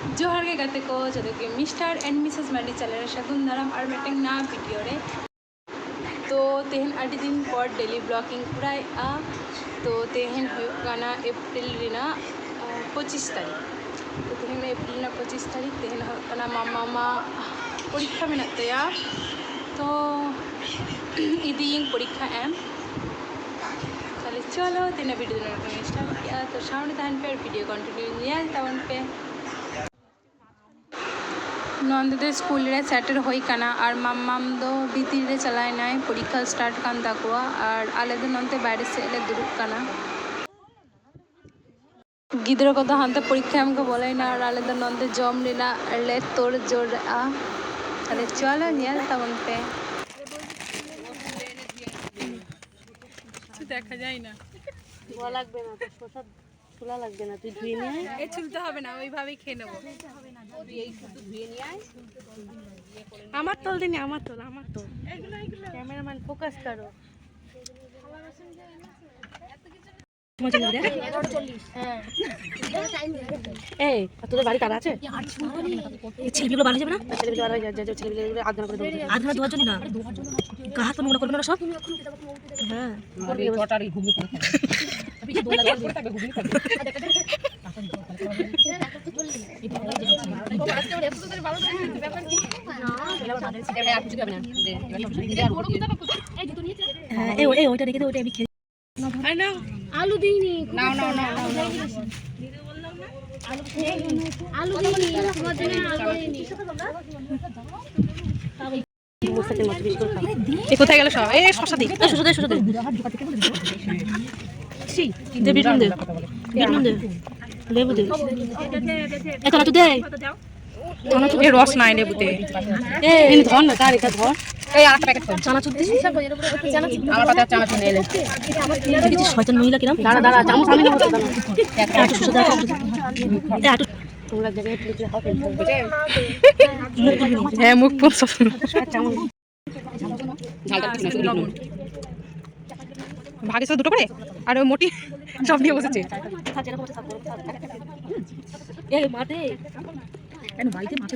जोहार के गाते को जो कि mister and Mrs Mardi channel सागुन दाराम और मिटंग ना वीडियो रे तो तेहन आड़ी दिन पर डेली ब्लॉगिंग पूरा तो तेहन होगाना एप्रिल रेना 25 तारीख तो तेहन एप्रिल 25 तारीख तेहन होगाना मामा परीक्षा में तया तो इदिंग परीक्षा एम ताले चलो तेना वीडियो स्टार्ट किया तो सामने तहन पे वीडियो कंटिन्यू नियल तवन पे नंदे स्कूल रे सेटर होई काना और मामाम दो भीतर रे चलाय नाय परीक्षा स्टार्ट कान ताकुआ और आले दो नंते बाहर से ले दुरुब काना गिद्र को तो हांते परीक्षा हमको बोले ना और आले दो नंते जॉम लेना ले तोड़ जोड़ आ ताले चलो नियल तवन पे देखा যায় না ধোয়া লাগবে না তো শসা চুলা লাগবে না তুই ধুয়ে নিয়ে আয় এই চুলতে হবে না ওইভাবেই খেয়ে নেব এই শুধু ধুয়ে নিয়ে আয় আমার তোল দিনি আমার তোল ক্যামেরাম্যান ফোকাস করো এই তোদের বাড়ি কারা আছে ছেলেগুলো বাড়ি যাবে না ছেলেগুলো বাড়ি যাবে ছেলেগুলো আধঘন্টা করে দেবে আধঘন্টা ধোয়ার জন্য না গা হাত মনে করবে না সব হ্যাঁ কটারি ঘুমিয়ে পড়ে থাকে দোলা পড়ে থাকে ঘুমিয়ে থাকে ওইটা রেখে দে ওইটা আমি খেয়ে আলু দিইনি না আলু দিইনি তোমার জন্য আলু দিইনি এই কোথায় গেল সব এই শসা দি শসা দে দে বিটুন দে লেবু দে এটা তো দে এই রস নাই লেবুতে এই ধর না তার এটা ধর এই আরেকটা প্যাকেট কর চানাচুর দিস আমার পাতে চানাচুর নিয়ে এলে কিছু শয়তান মহিলা কিরাম দাঁড়া চামচ আমি নেব একটু শসা দে একটু তোমরা জায়গায় প্লেটে হাফ হ্যাঁ মুখ পুরো চামচ ভাগে সব দুটো করে আর ওই মোটি সব নিয়ে বসেছে এই মাঠে কেন বাড়িতে মাঠে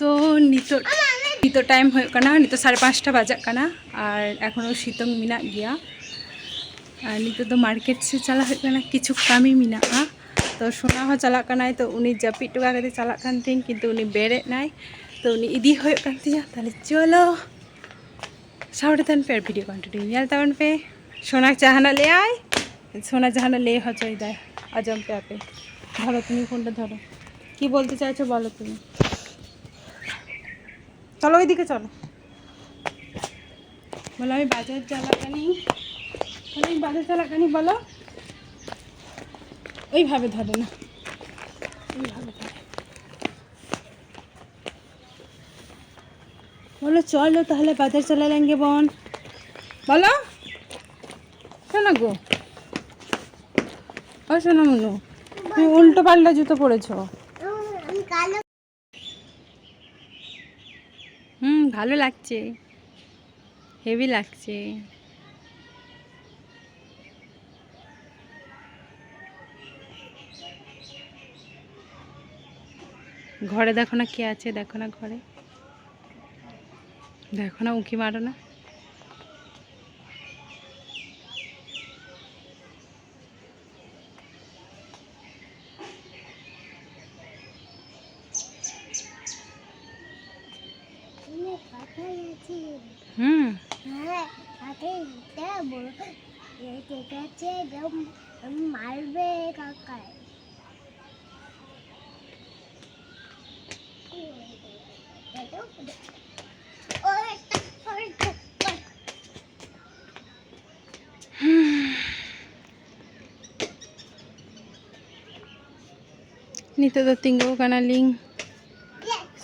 तो नितो टाइम होना नितो 5:30 बजाकना और एखोनो सितंग मिना गया और नितो तो मार्केट से चला होना किछु कामी मिना तो सोना हो चलाकना तो उनी जापी टुका कते चलाकन थिन किन्तु उनी बेरे नाय तो उनी इदी होय कांतिया ताले चलो साउडे तन पे वीडियो कंटिन्यू नियल तवन पे सोना चाहना ले आय सोना चाहना ले हचई दाय आजम पे आपे धरो तुम फोनটা धरो কি বলতে চাইছো বলো তুমি चलो ওইদিকে চলো বলো আমি বাজার চালাকানি বলো ওইভাবে ধরো না ওইভাবে ধরো বলো চলো তাহলে বাজার চলে लेंगे বোন বলো শোনা গো ও শোনা মনু তুমি উল্টো পাল্টা জুতো পরেছো ভালো লাগছে হেভি লাগছে ঘরে দেখো না কে আছে দেখো না ঘরে দেখো না উঁকি মারো না মারবে কাকায় nito do tinggo kana ling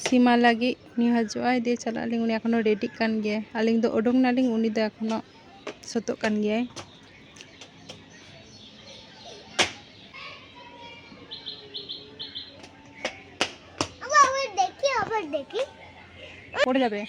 सीमा लगी उनी हजुआ दे चला लिंग उनी एखोनो रेडी कान गया आलिंग दो ओडोंग नालिंग उनी दो एखोनो सतो कान गया देखी पड़े जाबे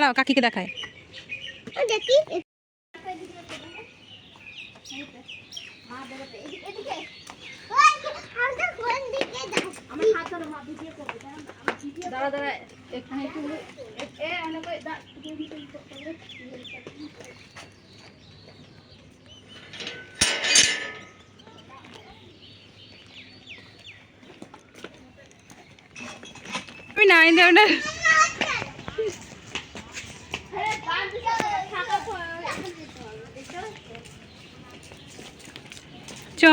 দাঁড়াও কাকিকে দেখায়। দেখি দাঁড়া দাঁড়া এখানে একটু আমি নাই দেওয়ার চ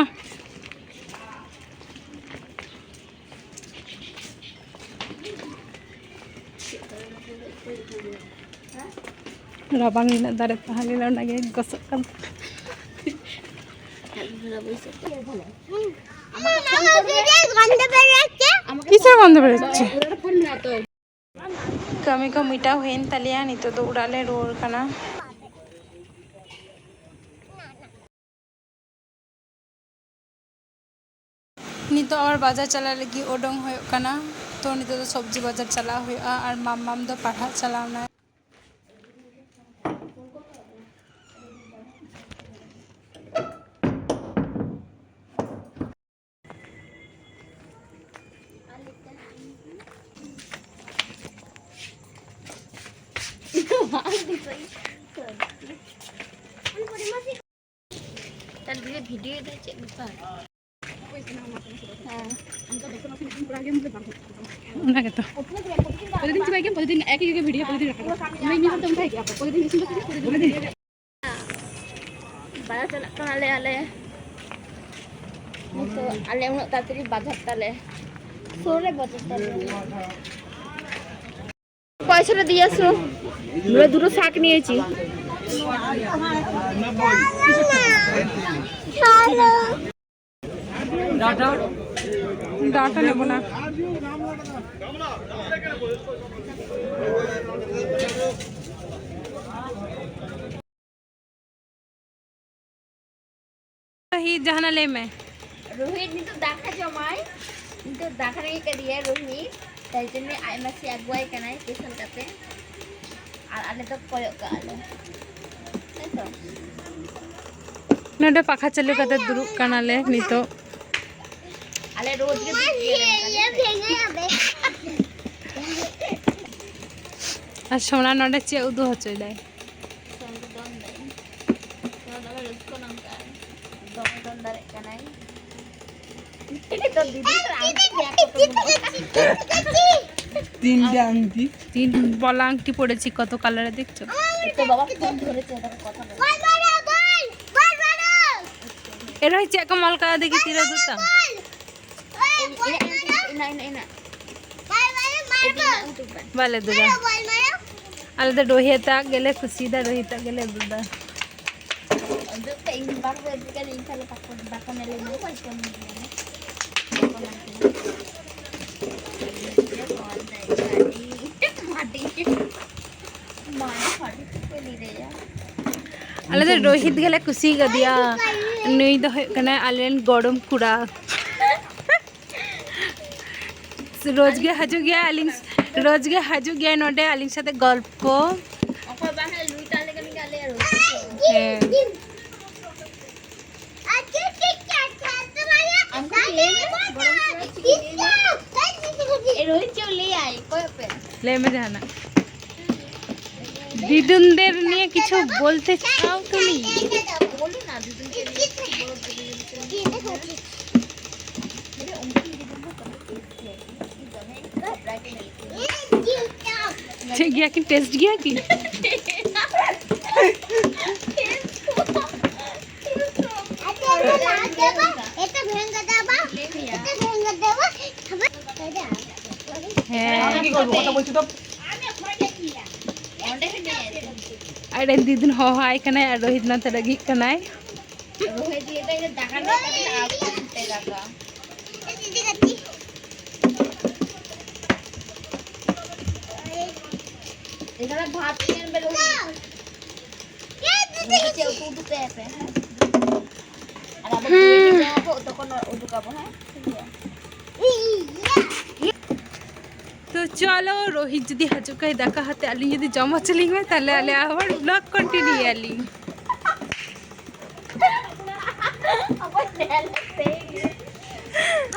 rabang ini dari pahali lawan lagi gosok kan কিসের গন্ধ বেরোচ্ছে কামি কা মিটা হইন তালিয়া নিতো তো উড়ালে রোর কানা নিতো আর বাজার চালা লাগি ওডং হয়ো কানা তো নিতো তো সবজি বাজার চালা হইয়া আর মাম তো পাঠা চালাও না ভিডিও দিচ্ছে उन्हें कहता प्रतिदिन चिबाई के प्रतिदिन एक ही वीडियो प्रतिदिन रखा मैं नहीं करता उठाई क्या प्रतिदिन इसमें प्रतिदिन बाजार चला तो आले आले तो आले उन्हें तातरी बाजार ताले सोरे बाजार ताले পয়সাটা দিয়ে আসো আমরা দুটো শাক নিয়েছি डाटा डाटा নেব না ही जहाना ले मैं रोहित नी तो दाखा जमाय नी तो दाखा रे करिए रोहित তাই জন্য আইমাসি আগুয়াই কানাই স্পেশাল কাতে আর আলে তো কয়ক আলে তাই তো नडे पाखा चले कते दुरु कानाले नितो আলে রোজ কে ये भेंगे आबे আর সোনা নডে চে উদু হচ্ছে দেয় তিন বলা আংটি পড়েছি কত কালারে দেখছো এর হচ্ছে কমাল কা দেখি তিরা দুটা বলে দুটা আলাদা রোহিতা গেলে খুশিদা রোহিতা গেলে দুটা আলাদা রোহিত গেলে খুশি গদিয়া নই দ কনা আলেন গরম কুড়া রোজগে হাজু গিয়া আলিং রোজগে হাজু গিয়া নডে আলিং সাথে গল্প কো অকল বাহে লুই তালে কানি গালে আর আজকে ঠিক আছে তোমারে আমকে এ রোহিত কেউ ले आए कोई पे ले में जाना দিদুনদের নিয়ে কিছু বলতে চাও তুমি বলি না দিদুনকে নিয়ে गया कि टेस्ट गया कि अरे दीदन हो हाय कनाय रोहित ना तरगी कनाय रोहित ये तो दागा ना आप ते दागा ए दीदी कच्ची इधर भात के में लोग ये दीदी कच्ची उठू पे पे है और अब ये तो को उठू का है तो চলো রোহিত যদি হাজুকায় দেখা হাতে আলি যদি জমা চলি হয় তাহলে আলে আবার ব্লগ কন্টিনিউ আলি আমার ড্যাল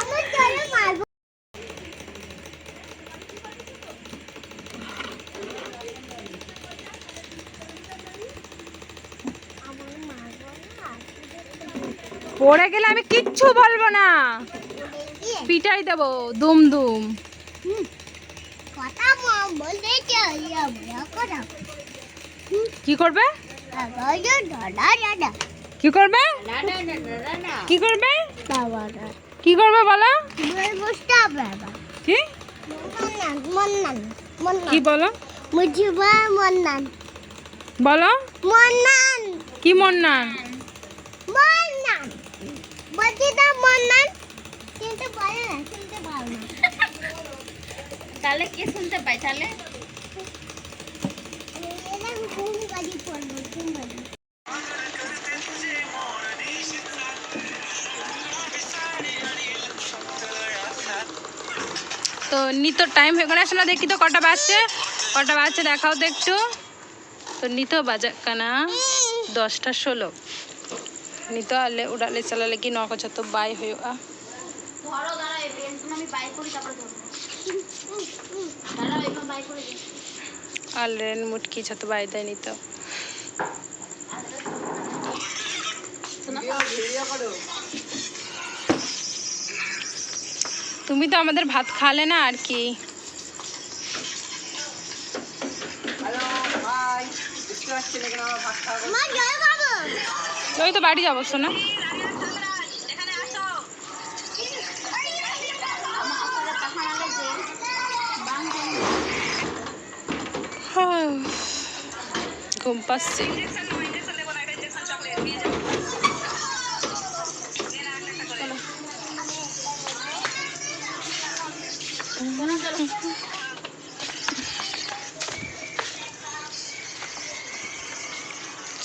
আমার চলে মারবো পড়ে গেলে আমি কিচ্ছু বলবো না পিটাই দেবো দুম দুম কথা বলতে চাই আমরা কথা কি করবে দাদা দাদা কি করবে দাদা দাদা কি করবে দাদা কি করবে বলো বসতে হবে কি মন্নান কি বলো মুজিবা মন্নান বলো মন্নান কি মন্নান মন্নান বলছি তো মন্নান কিন্তু বলে না শুনতে পাও না তাহলে কে শুনতে পায় তাহলে এটা কোন গাড়ি পড়বো কোন গাড়ি তো নিতো টাইম হয়ে গেল আসলে দেখি তো কটা বাজছে দেখাও তো একটু তো নিতো বাজাক কানা 10:16 নিতো আলে উড়ালে চালালে কি 9 তো বাই হইয়া ধরো দাঁড়া এই পেন আমি বাই করি তারপরে ধরবো দাঁড়া এখানে বাই করে দিই আলেন মুটকি যত বাই দেয় নিতো তুমি তো আমাদের ভাত খালে না আর কি মা জল খাবো ওই তো বাড়ি যাবো শোনা ঘুম পাচ্ছে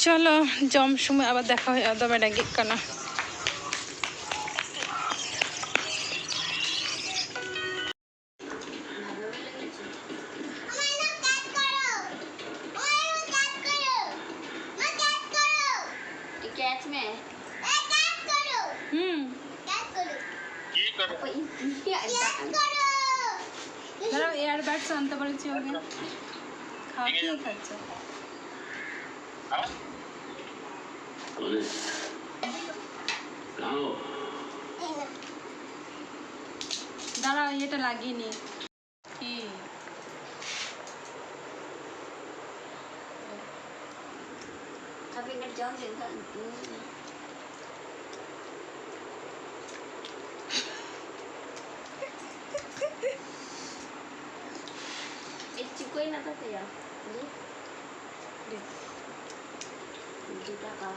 চলো জম সময় আবার দেখা হয় দমে ডাকি কানা कैच में कैच करो कैच करो দাঁড়াও এয়ারবাডস আনতে বলেছি ওকে খাওয়া খাচ্ছে দাঁড়াও এটা লাগিয়ে নি কি अभी मैं जाऊँ देखा एक चिकोई ना था यार जी का